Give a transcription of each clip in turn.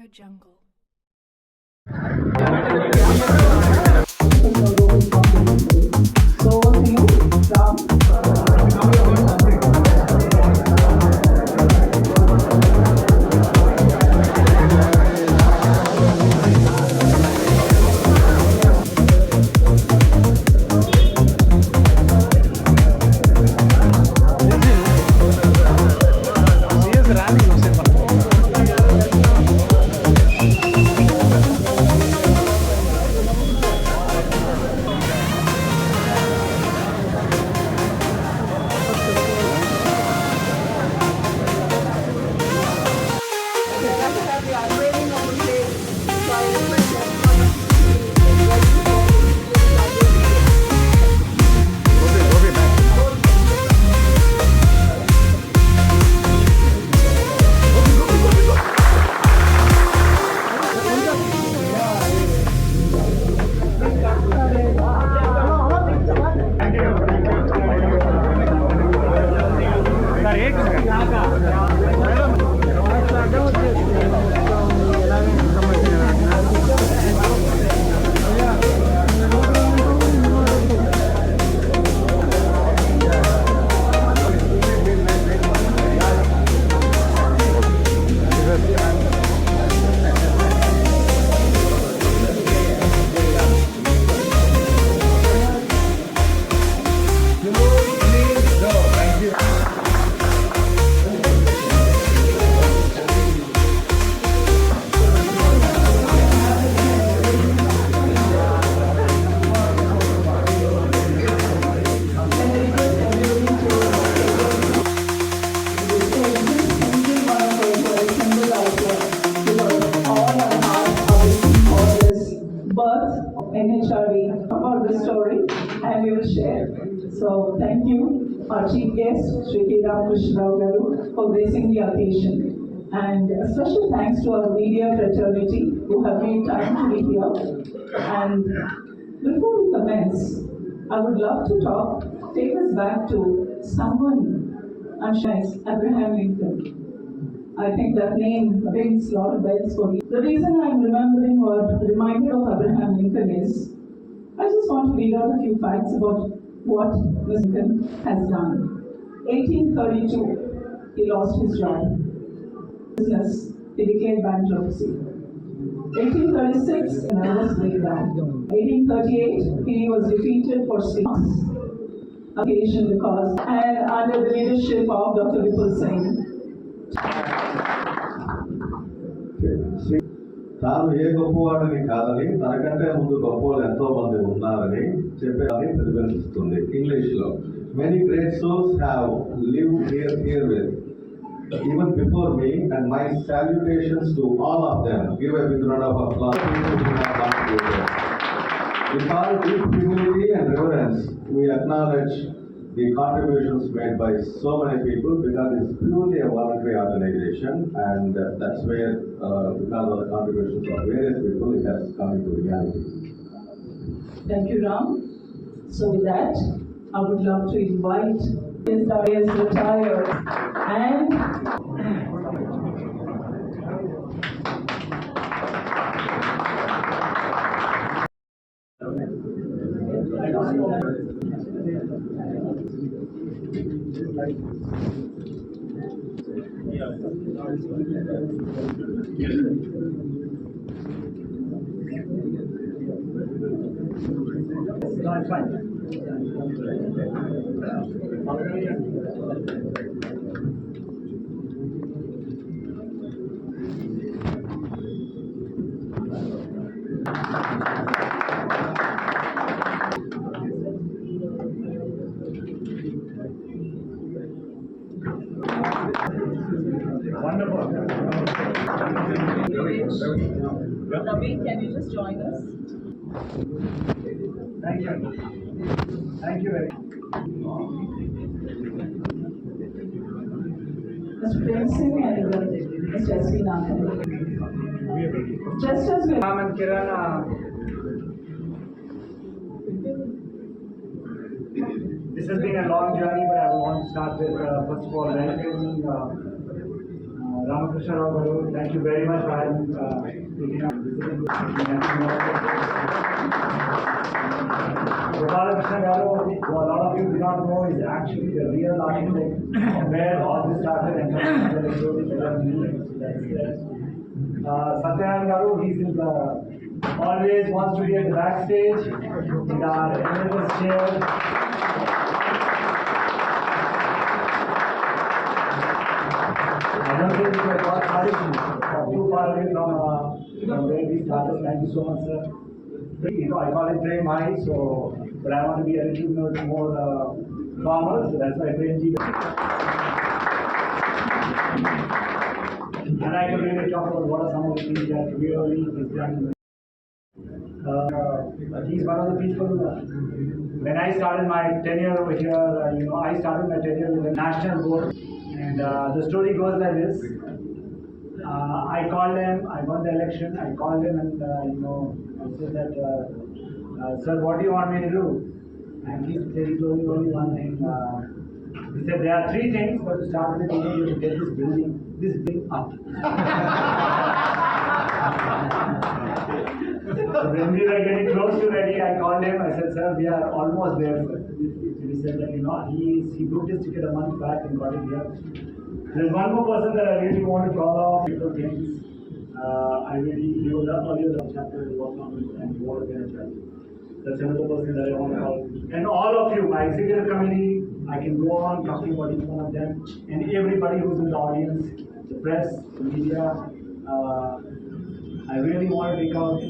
Jungle. So over to you, Ram. NHRD about the story and we will share. So thank you, our chief guest, Shri Ramakrishna Rao Garu, for gracing the occasion. And a special thanks to our media fraternity who have made time to be here. And before we commence, I would love to take us back to someone, I'm sure it's Abraham Lincoln. I think that name rings a lot of bells for me. The reason I'm remembering or reminded of Abraham Lincoln is I just want to read out a few facts about what Mr. Lincoln has done. 1832, he lost his job. Business, he declared bankruptcy. 1836, a nervous breakdown. 1838, he was defeated for 6 months. Occasion because, and under the leadership of Dr. Vipul Singh, తాను ఏ గొప్పవాడని కాదని తనకంటే ముందు గొప్పవాళ్ళు ఎంతో మంది ఉన్నారని చెప్పేది ప్రతిబింబిస్తుంది. ఇంగ్లీష్లో many great souls have lived here with even before me, and my salutations to all of them. Give a big round of applause. With all deep humility and reverence, we acknowledge the contributions made by so many people because it's purely a voluntary organization, and that's where, because of the contributions of various people, it has come into reality. Thank you, Ram. So with that, I would love to invite Ms. Darius retired and Wonderful. Ravi, can you just join us? Thank you. Thank you very much. Mr. Prem Singh and Mr. S.V. Nathan. Just as we Ram and Kiran, this has been a long journey, but I want to start with, first of all, welcoming Ramakrishna Rao Garu, thank you very much for having taken up visiting Gopalakrishna Garu, who a lot of you do not know, is actually the real architect where all this started and Satyanarayana Garu, he's in the always wants to be at the backstage in our emeritus chair. I don't think we have got too far away from where we started. Thank you so much, sir. You know, I call it Prem High, so but I want to be a little bit more formal, so that's why Prem Ji. And I can really talk about what are some of the things that really is done. He's one of the people. When I started my tenure over here, I started my tenure with the national board. And the story goes like this. I called them, I won the election, I called them and, I said that, sir, what do you want me to do? And he said, he told me only one thing. He said, there are three things, but to start with, you need to get this building up. So when we were getting close to ready, I called him, I said, sir, we are almost there. He said that, he booked his ticket a month back and got it here. There's one more person that I really want to call off. He was the earlier chapter he worked on and he worked in a chapter. That's another person that I want to call. And all of you, my executive committee, I can go on talking about each one of them. And everybody who's in the audience, the press, the media, I really want to take out.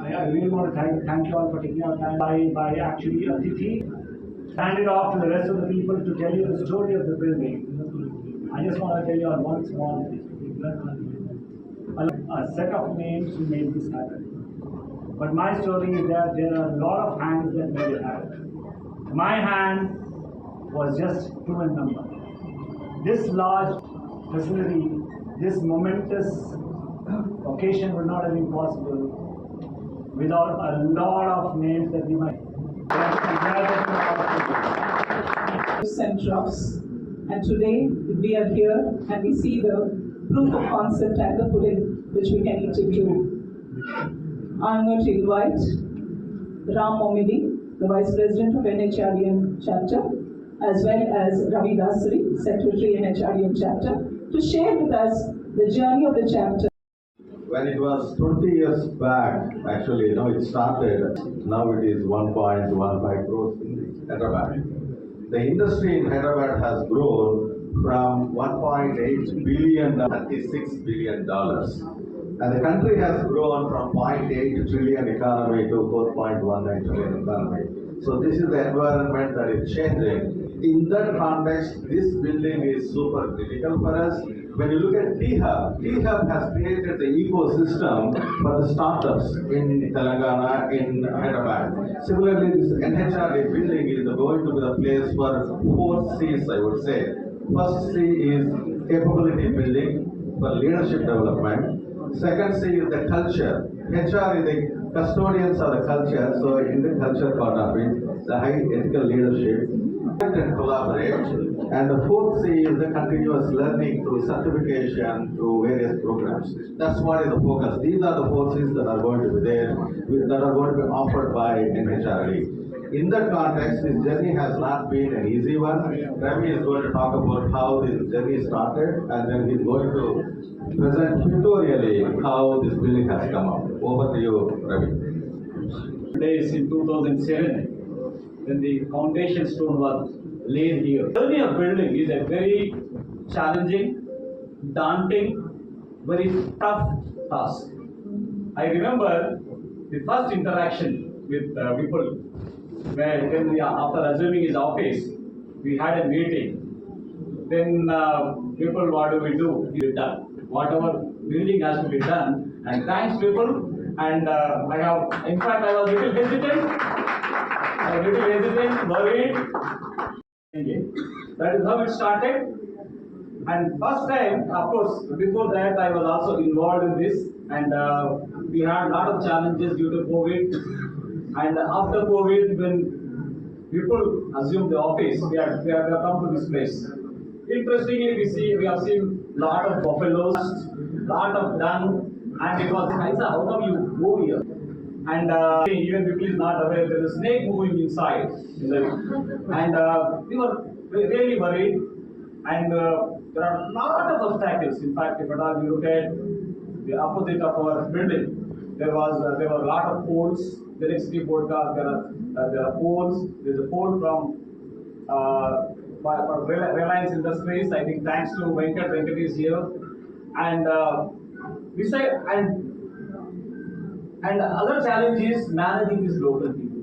I really want to thank you all for taking our time by actually Atithi. Hand it off to the rest of the people to tell you the story of the building. I just want to tell you on one small thing. A set of names who made this happen. But my story is that there are a lot of hands that made it happen. My hand was just 2 in number. This large facility, this momentous occasion would not have been possible without a lot of names that we might. Centros. And today we are here and we see the proof of concept and the pudding which we can eat into. I'm going to invite Ram Momidi, the Vice President of NHRDM Chapter, as well as Ravi Dasari, Secretary NHRDM Chapter, to share with us the journey of the chapter. When it was 20 years back, actually, it started, now it is 1.15 crores in Hyderabad. The industry in Hyderabad has grown from 1.8 billion to $36 billion. And the country has grown from 0.8 trillion economy to 4.19 trillion economy. So this is the environment that is changing. In that context, this building is super critical for us. When you look at T-Hub, T-Hub has created the ecosystem for the startups in Telangana, in Hyderabad. Similarly, this NHRD building is going to be the place for 4 C's, I would say. First C is capability building for leadership development. Second C is the culture. HR is the custodians of the culture, so in the culture part of it, the high ethical leadership. And collaborate. And the fourth C is the continuous learning through certification, through various programs. That's what is the focus. These are the 4 C's that are going to be there, that are going to be offered by NHRD. In that context, this journey has not been an easy one. Ravi is going to talk about how this journey started, and then he's going to present pictorially how this building has come up. Over to you, Ravi. Today is in 2007. When the foundation stone was laid here. The journey of building is a very challenging, daunting, very tough task. I remember the first interaction with people when after assuming his office, we had a meeting. Then people, what do we do? We done. Whatever building has to be done. And thanks people. And in fact, I was a little hesitant, worried. That is how it started. And first time, of course, before that I was also involved in this, and we had a lot of challenges due to COVID. And after COVID, when people assumed the office, we have come to this place. Interestingly, we have seen lot of buffaloes, lot of dung, and it was, Kaisa, how come you go here? And even people is not aware there is a snake moving inside. And we were really worried. And there are a lot of obstacles. In fact, if at all you look at the opposite of our building, there were a lot of poles. The electricity board, there are poles. There's a pole from Reliance Industries. I think thanks to Venkat is here. And we say and other challenge is managing these local people.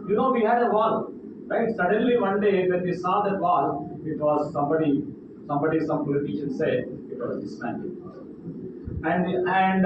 You know, we had a wall, right? Suddenly one day when we saw that wall, it was some politician said it was dismantled. And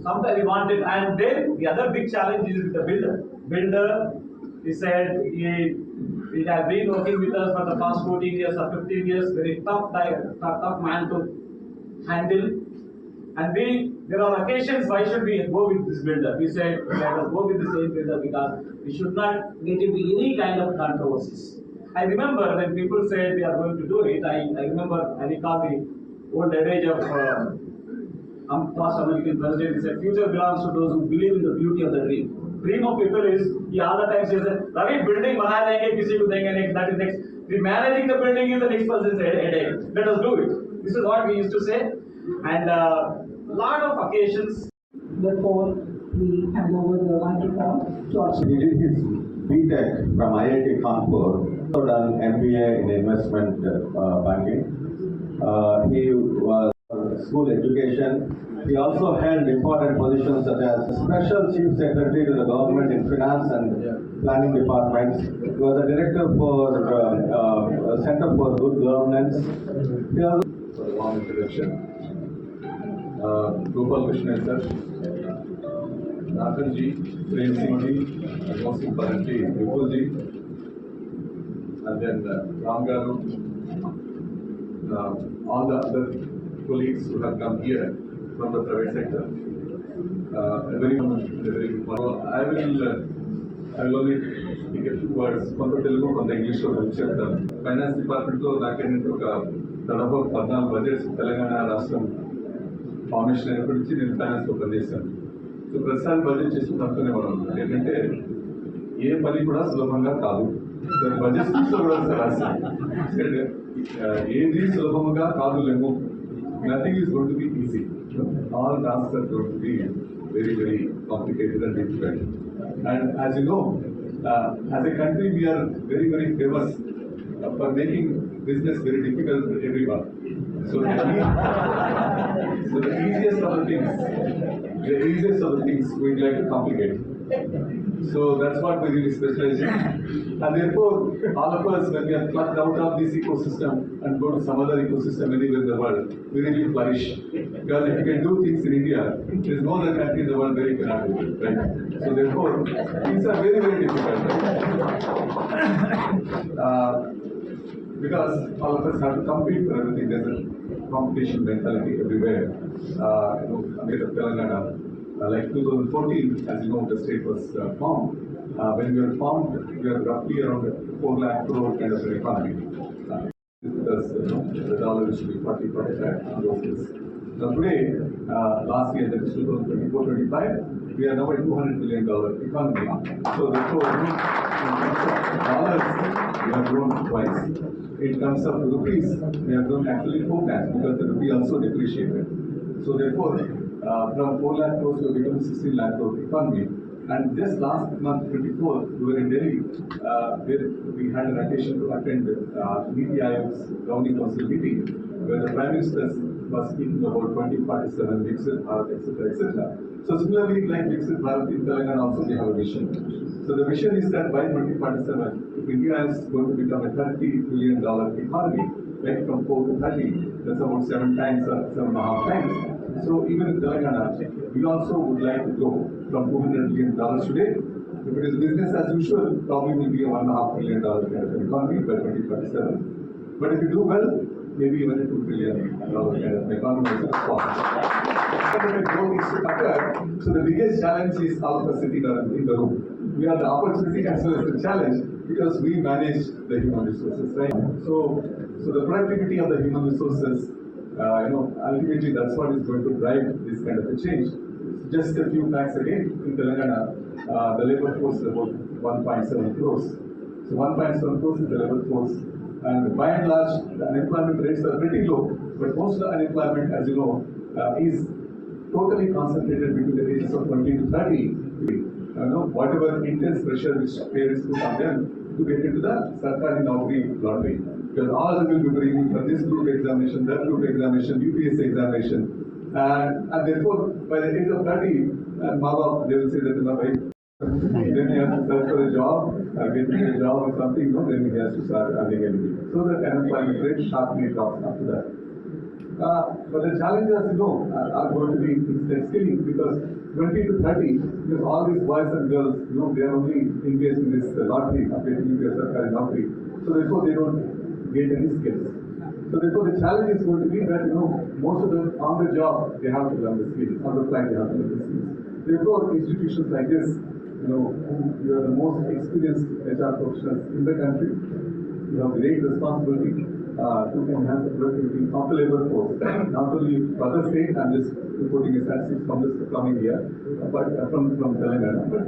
sometimes we wanted, and then the other big challenge is with the builder. Builder, he said he has been working with us for the past 14 years or 15 years, very tough man to handle. And there are occasions why should we go with this builder? We said let us go with the same builder because we should not get into any kind of controversies. I remember when people said we are going to do it, I recall the old adage of past American president. He said, future belongs to those who believe in the beauty of the dream. Dream of people is, he all the time says, Ravi, building bana denge, kisi ko denge next, that is next. The managing the building is the next person's headache. Let us do it. This is what we used to say. And lot of occasions. Before we hand over the microphone to our He did his BTech from IIT Kanpur, also done MBA in investment banking. He was school education. He also held important positions such as Special Chief Secretary to the government in finance and planning departments. He was the director for Center for Good Governance. He also for the warm introduction. Gopal Krishna sir, Nathan ji, Prem Singh ji, and most importantly, Vipul ji, and then Ram Garu, all the other colleagues who have come here from the private sector. Very good. I will only speak a few words from the Telugu, from the English of the Finance Department. So, I can talk about Padnam budgets, Telangana, Rashtam. Formation అయినప్పటి నుంచి నేను ఫైనాన్స్లో పనిచేశాను. So ప్రతిసారి budget చేసుకున్నట్టునే మనం ఏంటంటే ఏ పని కూడా సులభంగా కాదు. బడ్జెట్స్లో కూడా రాశాను ఏది సులభంగా కాదు లేము. Nothing is going to be easy. All tasks are going to be very very complicated and difficult. And as you know, as a country we are very very famous for making business very difficult for everyone. So the easiest of the things we'd like to complicate. So that's what we really specialize in. And therefore, all of us, when we are plucked out of this ecosystem and go to some other ecosystem anywhere in the world, we really flourish. Because if you can do things in India, there is no other country in the world where you cannot do it, right? So therefore, things are very, very difficult, right? Because all of us have to compete for everything. There's a competition mentality everywhere. Amid Telangana, like 2014, as you know, the state was formed. When we were formed, we were roughly around 4 lakh crore kind of an economy. Because the dollar used to be 40-45 in those days. Now today, last year, that is 2024-25, we are now a $200 billion economy. So therefore, in terms of dollars, we have grown twice. In terms of rupees, we have grown actually 4 times because the rupee also depreciated. So therefore, from 4 lakh crores we have become 16 lakh crore economy. And just last month, 24, we were in Delhi, where we had an occasion to attend Niti Aayog's Governing Council meeting, where the Prime Minister was speaking about 2047, Viksit Bharat, etc., etc. So similarly, like Viksit Bharat in Telangana also they have a vision. So the vision is that by 2047, if India is going to become a $30 billion economy, like from 4 to 30, that's about 7 times or 7.5 times. So even in Telangana, we also would like to go from $200 billion today. If it is business as usual, probably will be a $1.5 billion kind of an economy by 2047. But if you do well, maybe even a $2 billion kind of an economy is possible. So the biggest challenge is all of us sitting in the room. We have the opportunity as well as the challenge because we manage the human resources, right? So the productivity of the human resources Ultimately that's what is going to drive this kind of a change. Just a few facts again. In Telangana, the labor force is about 1.7 crores. So 1.7 crores is the labor force. And by and large, the unemployment rates are pretty low. But most of the unemployment, as you know, is totally concentrated between the ages of 20 to 30. Whatever intense pressure which parents put on them to get into the Sarkari Naukri lottery. Because all of them will be bringing for this group examination, that group examination, UPSC examination. And therefore, by the age of 30, they will say that, then he has to search for a job, get a job or something, then he has to start earning anything. So the unemployment rate sharply drops after that. But the challenges, are going to be instant skilling because 20 to 30, because all these boys and girls, they are only engaged in this lottery of getting into a Sarkari Naukri. So therefore, they don't get any skills. So therefore, the challenge is going to be that, most of them on the job, they have to learn the skills. On the fly, they have to learn the skills. Therefore, institutions like this, you are the most experienced HR professionals in the country. You have great responsibility to enhance the productivity of the labor force. Not only for the state, I'm just reporting a statistics from this coming year, but from Telangana, but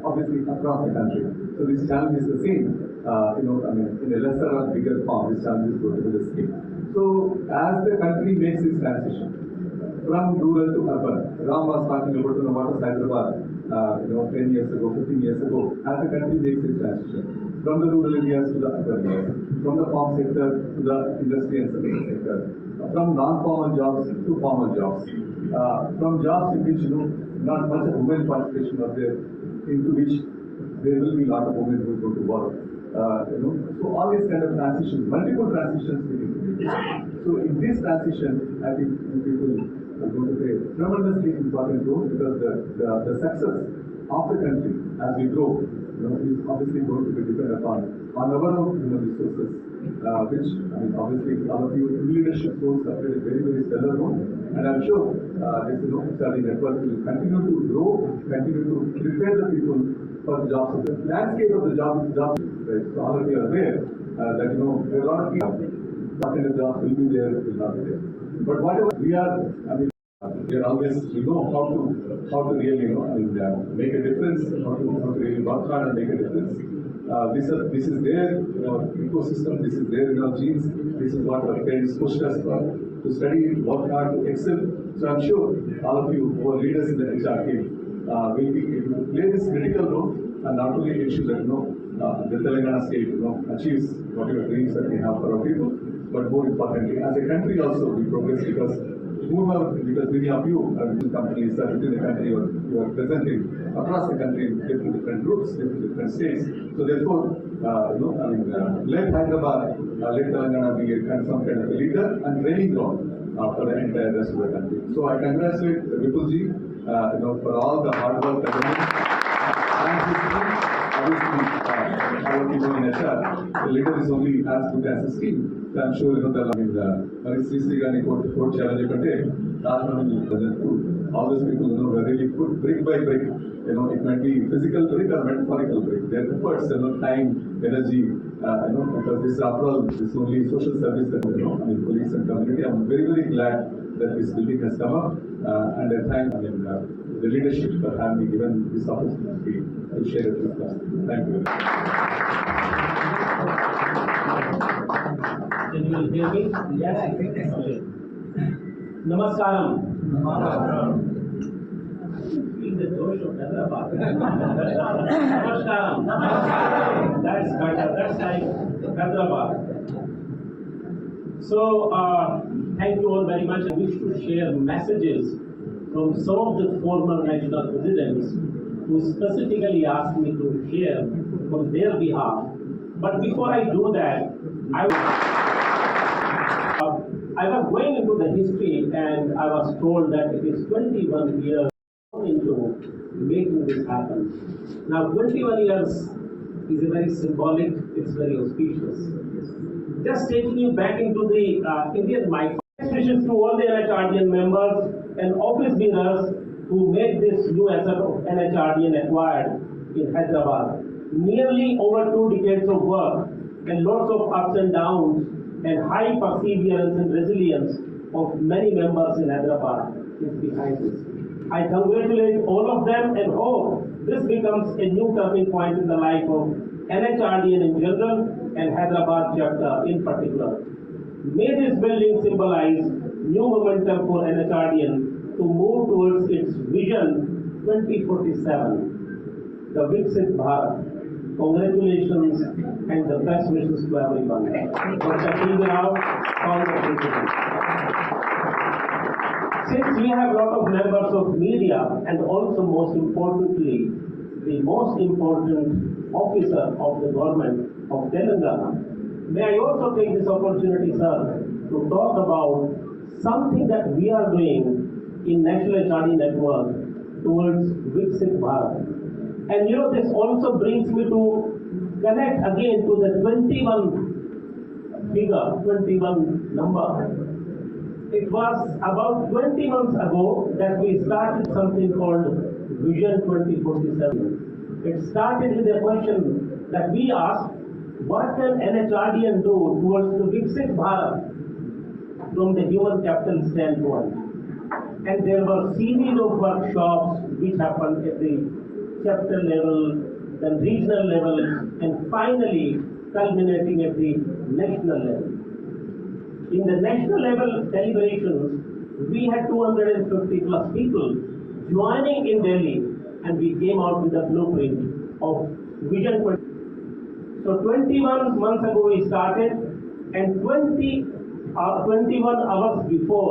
obviously across the country. So this challenge is the same. In a lesser or bigger form, this challenge is going to be the same. So as the country makes this transition from rural to urban, Ram was talking about what was Hyderabad, 10 years ago, 15 years ago, as the country makes this transition from the rural areas to the urban areas, from the farm sector to the industry and service sector, from non-formal jobs to formal jobs, from jobs in which not much of women participation was there, into which there will be a lot of women who go to work. So all these kind of transitions, multiple transitions we need to do. So in this transition, I think people are going to play a tremendously important role because the success of the country as we grow, is obviously going to be dependent upon our own human resources, which obviously all of you in leadership roles have played a very, very stellar role. And I'm sure this study network will continue to grow, continue to prepare the people for the jobs. The landscape of the jobs, right? So all of you are aware that there are a lot of people. What kind of jobs will be there, will not be there. But whatever we are, we are always, how to really, make a difference, how to really work hard and make a difference. This is their ecosystem, this is their genes, this is what our parents pushed us for, to study, work hard, to excel. So I'm sure all of you who are leaders in the HR team will be able to play this critical role and not only ensure that the Telangana state achieves whatever dreams that we have for our people, but more importantly, as a country also we progress because many of you are in companies that within the country you are presenting across the country in different groups, different states. So therefore, let Hyderabad, let Telangana be some kind of a leader and training ground for the entire rest of the country. So I congratulate Vipulji, for all the hard work that and his team. Obviously, our people in HR, the leader is only as good as his team. So I'm sure Sri Gani court challenge all those people were really put brick by brick. It might be physical brick or metaphorical brick. Their efforts, time, energy, because this after all is only social service that police and community. I'm very, very glad that this building has come up and I thank the leadership for having me given this opportunity to share it with us. Thank you. Can you hear me? Yes. Okay. Namaskaram. Namaskaram. Namaskaram. That's better. That's like Hyderabad. So, thank you all very much. I wish to share messages from some of the former national presidents who specifically asked me to share on their behalf. But before I do that, I was going into the history and I was told that it is 21 years into making this happen. Now 21 years is a very symbolic, it's very auspicious. Just taking you back into the Indian mythology. Wishes to all the NHRDN members and office bearers who made this new asset of NHRDN acquired in Hyderabad. Nearly over 2 decades of work and lots of ups and downs and high perseverance and resilience of many members in Hyderabad is behind this. I congratulate all of them and hope this becomes a new turning point in the life of NHRDN in general and Hyderabad chapter in particular. May this building symbolize new momentum for NHRDN to move towards its vision 2047, the Viksit Bharat. Congratulations and the best wishes to everyone. Dr. P. Rao, congratulations. Since we have a lot of members of media and also most importantly, the most important officer of the government of Telangana, may I also take this opportunity, sir, to talk about something that we are doing in National HRD network towards Viksit Bharat. And this also brings me to connect again to the 21 figure, 21 number. It was about 20 months ago that we started something called Vision 2047. It started with a question that we asked, what can NHRDN do towards the Viksit Bharat from the human capital standpoint? And there were series of workshops which happened at the chapter level, then regional level, and finally culminating at the national level. In the national level deliberations, we had 250 plus people joining in Delhi, and we came out with a blueprint of Vision 20. So 21 months ago we started, and 21 hours before